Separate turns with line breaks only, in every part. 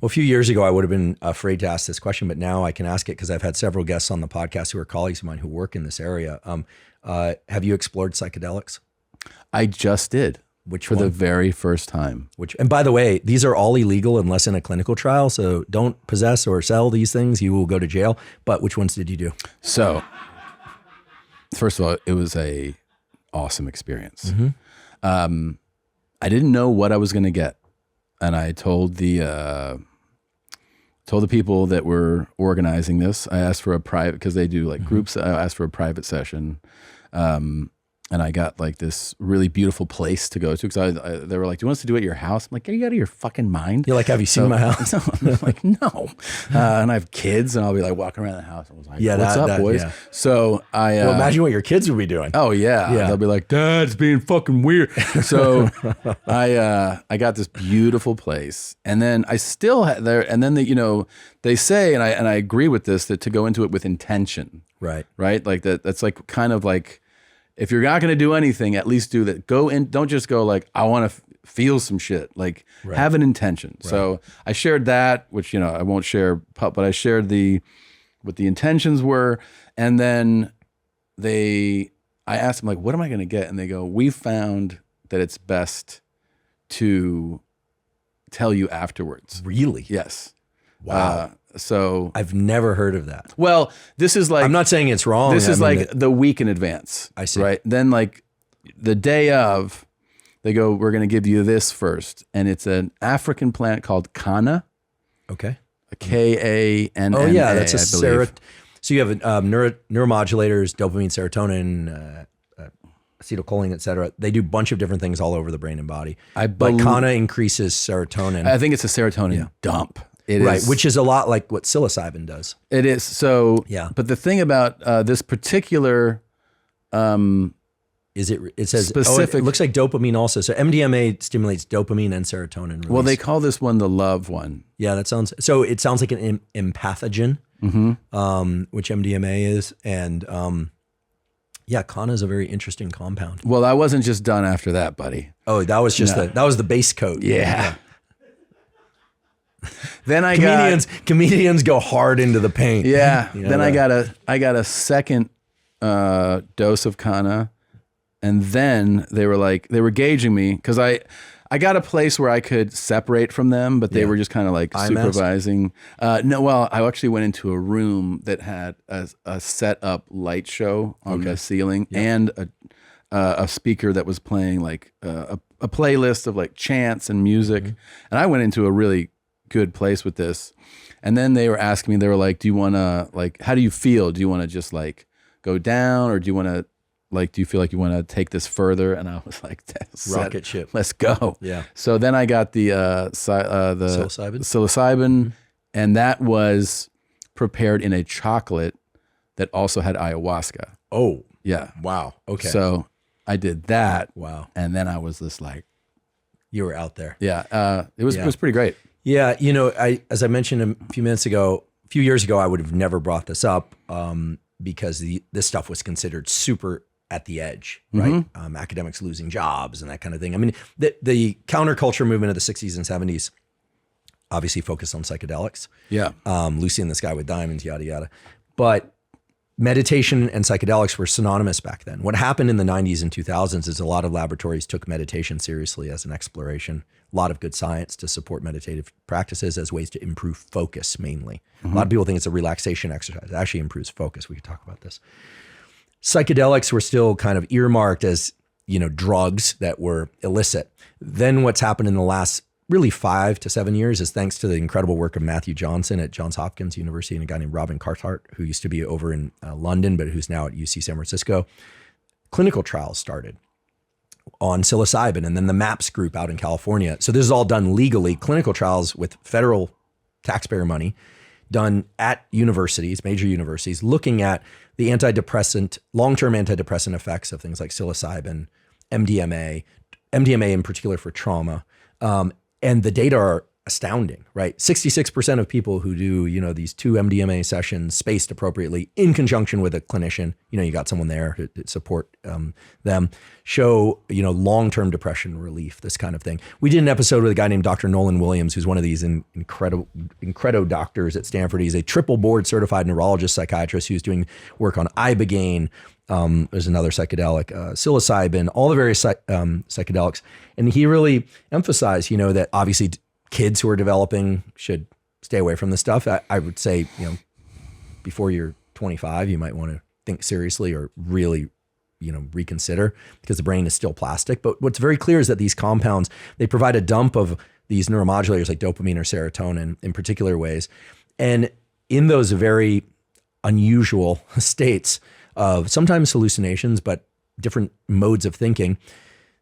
Well, a few years ago, I would have been afraid to ask this question, but now I can ask it because I've had several guests on the podcast who are colleagues of mine who work in this area. Have you explored psychedelics?
I just did.
Which
for
one?
the very first time.
And by the way, these are all illegal unless in a clinical trial. So don't possess or sell these things. You will go to jail. But which ones did you do?
So, first of all, it was a awesome experience.
Mm-hmm.
I didn't know what I was going to get, and I told the people that were organizing this. I asked for a private, because they do like groups. I asked for a private session. And I got like this really beautiful place to go to because they were like, "Do you want us to do it at your house?" I'm like, "Are you out of your fucking mind?"
You're like, "Have you seen my house?"
I'm like, "No." And I have kids, and I'll be like walking around the house. I was like, "What's up, boys?" Yeah. So
well, imagine what your kids would be doing.
Oh yeah. They'll be like, "Dad's being fucking weird." So I got this beautiful place, and then I still had there, and then they say, and I agree with this, that to go into it with intention, right? Like that's like kind of like, if you're not going to do anything, at least do that. Go in. Don't just go like, I want to feel some shit. Like have an intention. Right. So I shared that, which, I won't share, but I shared what the intentions were. And then I asked them like, what am I going to get? And they go, we found that it's best to tell you afterwards.
Really?
Yes.
Wow.
So
I've never heard of that.
Well, this is like,
I'm not saying it's wrong.
This is like the week in advance.
I see.
Right. Then like the day of, they go, we're going to give you this first. And it's an African plant called Kana.
Okay.
K-A-N-N-A.
Oh yeah. That's so you have neuromodulators, dopamine, serotonin, acetylcholine, et cetera. They do a bunch of different things all over the brain and body. But Kana increases serotonin.
I think it's a serotonin dump. It is,
which is a lot like what psilocybin does.
It is. So,
yeah.
But the thing about this particular,
it says specific. It looks like dopamine also. So MDMA stimulates dopamine and serotonin release.
Well, they call this one the love one.
Yeah, it sounds like an empathogen, which MDMA is, and Kana is a very interesting compound.
Well, I wasn't just done after that, buddy.
Oh, that was just that was the base coat.
Yeah. Then
comedians go hard into the paint.
Yeah. Then I got a second dose of Kana, and then they were gauging me because I got a place where I could separate from them, but they were just kind of like supervising. No, well, I actually went into a room that had a set up light show on the ceiling and a speaker that was playing like a playlist of like chants and music, and I went into a really good place with this. And then they were asking me, they were like, do you want to, like, how do you feel? Do you want to just like go down, or do you want to, like, do you feel like you want to take this further? And I was like,
rocket ship,
let's go.
Yeah.
So then I got the psilocybin, and that was prepared in a chocolate that also had ayahuasca.
Oh
yeah.
Wow. Okay.
So I did that.
Wow.
And then I was just like,
you were out there.
Yeah. It was pretty great.
Yeah, as I mentioned a few years ago, I would have never brought this up because this stuff was considered super at the edge, right? Academics losing jobs and that kind of thing. I mean, the counterculture movement of the 60s and 70s obviously focused on psychedelics.
Yeah.
Lucy and the Sky with Diamonds, yada, yada. But meditation and psychedelics were synonymous back then. What happened in the 90s and 2000s is a lot of laboratories took meditation seriously as an exploration. A lot of good science to support meditative practices as ways to improve focus mainly. A lot of people think it's a relaxation exercise. It actually improves focus. We could talk about this. Psychedelics were still kind of earmarked as, drugs that were illicit. Then what's happened in the last really 5 to 7 years is thanks to the incredible work of Matthew Johnson at Johns Hopkins University and a guy named Robin Carthart, who used to be over in London, but who's now at UC San Francisco. Clinical trials started on psilocybin, and then the MAPS group out in California. So this is all done legally, clinical trials with federal taxpayer money done at universities, major universities, looking at the long-term antidepressant effects of things like psilocybin, MDMA in particular for trauma. And the data are astounding, right? 66% of people who do, these 2 MDMA sessions spaced appropriately in conjunction with a clinician, you got someone there to support them, show, long-term depression relief, this kind of thing. We did an episode with a guy named Dr. Nolan Williams, who's one of these incredible doctors at Stanford. He's a triple board certified neurologist psychiatrist who's doing work on ibogaine. There's another psychedelic, psilocybin, all the various psychedelics. And he really emphasized, that obviously kids who are developing should stay away from this stuff. I would say, before you're 25, you might want to think seriously or really, reconsider, because the brain is still plastic. But what's very clear is that these compounds, they provide a dump of these neuromodulators like dopamine or serotonin in particular ways. And in those very unusual states of sometimes hallucinations, but different modes of thinking,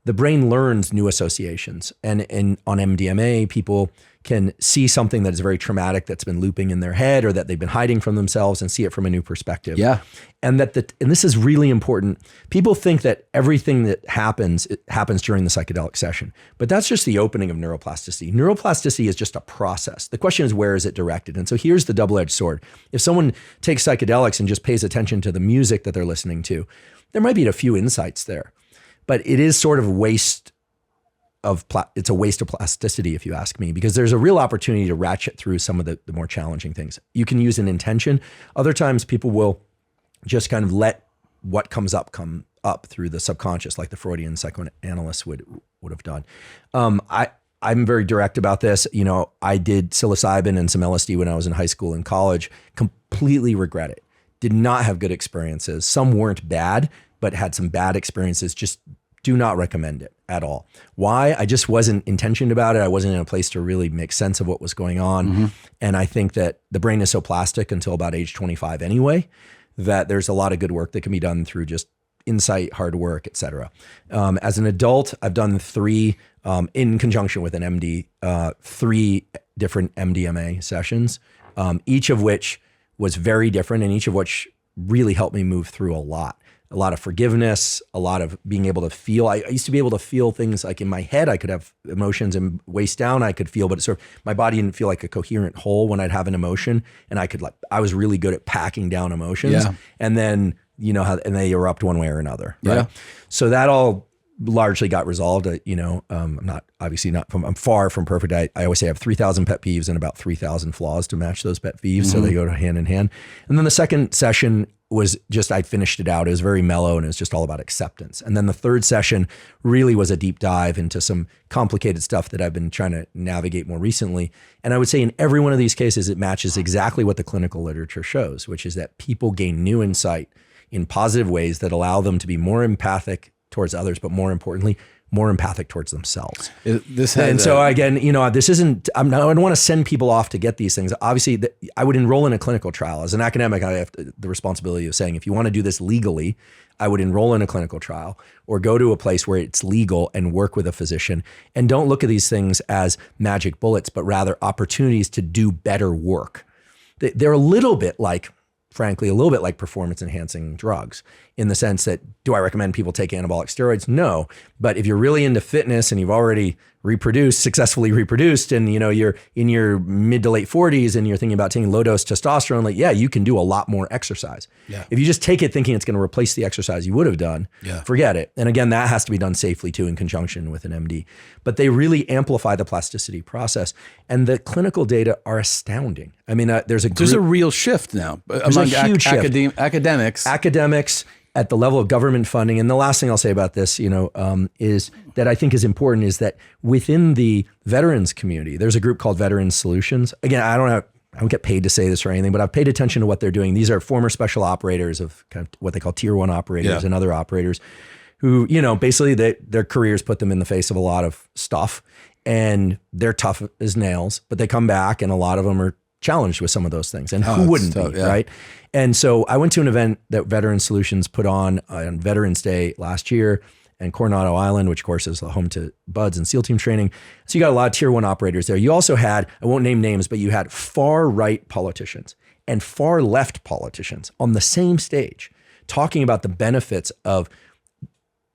the brain learns new associations. And on MDMA, people can see something that is very traumatic that's been looping in their head or that they've been hiding from themselves and see it from a new perspective.
Yeah.
And and this is really important. People think that everything that happens, it happens during the psychedelic session, but that's just the opening of neuroplasticity. Neuroplasticity is just a process. The question is, where is it directed? And so here's the double-edged sword. If someone takes psychedelics and just pays attention to the music that they're listening to, there might be a few insights there. But it is sort of it's a waste of plasticity, if you ask me, because there's a real opportunity to ratchet through some of the more challenging things. You can use an intention. Other times people will just kind of let what comes up come up through the subconscious, like the Freudian psychoanalysts would have done. I'm very direct about this. I did psilocybin and some LSD when I was in high school and college. Completely regret it. Did not have good experiences. Some weren't bad, but had some bad experiences. Just do not recommend it at all. Why? I just wasn't intentioned about it. I wasn't in a place to really make sense of what was going on. Mm-hmm. And I think that the brain is so plastic until about age 25 anyway, that there's a lot of good work that can be done through just insight, hard work, et cetera. As an adult, I've done 3, in conjunction with an MD, 3 different MDMA sessions, each of which was very different and each of which really helped me move through a lot of forgiveness, a lot of being able to feel. I used to be able to feel things like in my head, I could have emotions, and waist down I could feel, but my body didn't feel like a coherent whole when I'd have an emotion. And I was really good at packing down emotions. Yeah. And then, and they erupt one way or another. Right? Yeah. So that all largely got resolved. I'm far from perfect. I always say I have 3,000 pet peeves and about 3,000 flaws to match those pet peeves. Mm-hmm. So they go hand in hand. And then the second session was just, I finished it out. It was very mellow and it was just all about acceptance. And then the third session really was a deep dive into some complicated stuff that I've been trying to navigate more recently. And I would say in every one of these cases, it matches exactly what the clinical literature shows, which is that people gain new insight in positive ways that allow them to be more empathic towards others, but more importantly, more empathic towards themselves. So again, this isn't, I don't want to send people off to get these things. Obviously, I would enroll in a clinical trial. As an academic, I have the responsibility of saying, if you want to do this legally, I would enroll in a clinical trial or go to a place where it's legal and work with a physician. And don't look at these things as magic bullets, but rather opportunities to do better work. They're a little bit like performance enhancing drugs, in the sense that, do I recommend people take anabolic steroids? No. But if you're really into fitness and you've already successfully reproduced, and you're in your mid to late 40s and you're thinking about taking low dose testosterone, you can do a lot more exercise. Yeah. If you just take it thinking it's going to replace the exercise you would have done, forget it. And again, that has to be done safely too, in conjunction with an MD. But they really amplify the plasticity process, and the clinical data are astounding. I mean, there's a real shift now among huge academics at the level of government funding. And the last thing I'll say about this, is that I think is important, is that within the veterans community, there's a group called Veterans Solutions. Again, I don't get paid to say this or anything, but I've paid attention to what they're doing. These are former special operators of kind of what they call tier 1 operators and other operators who, basically their careers put them in the face of a lot of stuff, and they're tough as nails, but they come back, and a lot of them are challenged with some of those things. And who wouldn't be, right? And so I went to an event that Veteran Solutions put on Veterans Day last year, and Coronado Island, which of course is the home to BUDS and SEAL team training. So you got a lot of tier 1 operators there. You also had, I won't name names, but you had far right politicians and far left politicians on the same stage talking about the benefits of,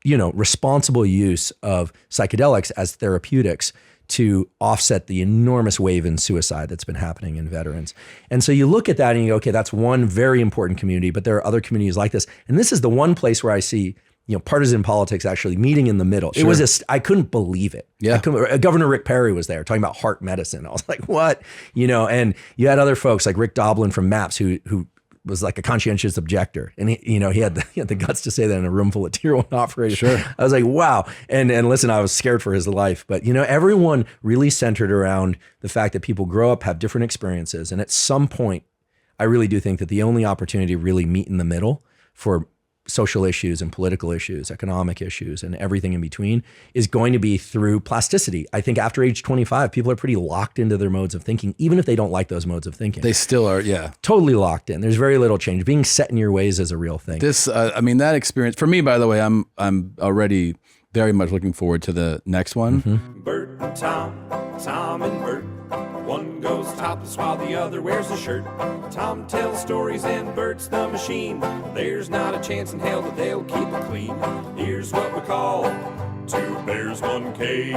responsible use of psychedelics as therapeutics to offset the enormous wave in suicide that's been happening in veterans. And so you look at that and you go, okay, that's one very important community, but there are other communities like this. And this is the one place where I see, partisan politics actually meeting in the middle. Sure. It was I couldn't believe it.
Yeah.
Governor Rick Perry was there talking about heart medicine. I was like, what? And you had other folks like Rick Doblin from MAPS who was like a conscientious objector. And he had the guts to say that in a room full of tier 1 operators.
Sure.
I was like, wow. And listen, I was scared for his life, but everyone really centered around the fact that people grow up, have different experiences. And at some point, I really do think that the only opportunity to really meet in the middle for social issues and political issues, economic issues, and everything in between is going to be through plasticity. I think after age 25, people are pretty locked into their modes of thinking, even if they don't like those modes of thinking.
They still are, yeah.
Totally locked in. There's very little change. Being set in your ways is a real thing.
That experience, for me, by the way, I'm already very much looking forward to the next one.
Mm-hmm.
Bert and Tom and Bert. One goes topless while the other wears a shirt. Tom tells stories and Bert's the machine. There's not a chance in hell that they'll keep it clean. Here's what we call 2 bears, 1 cave.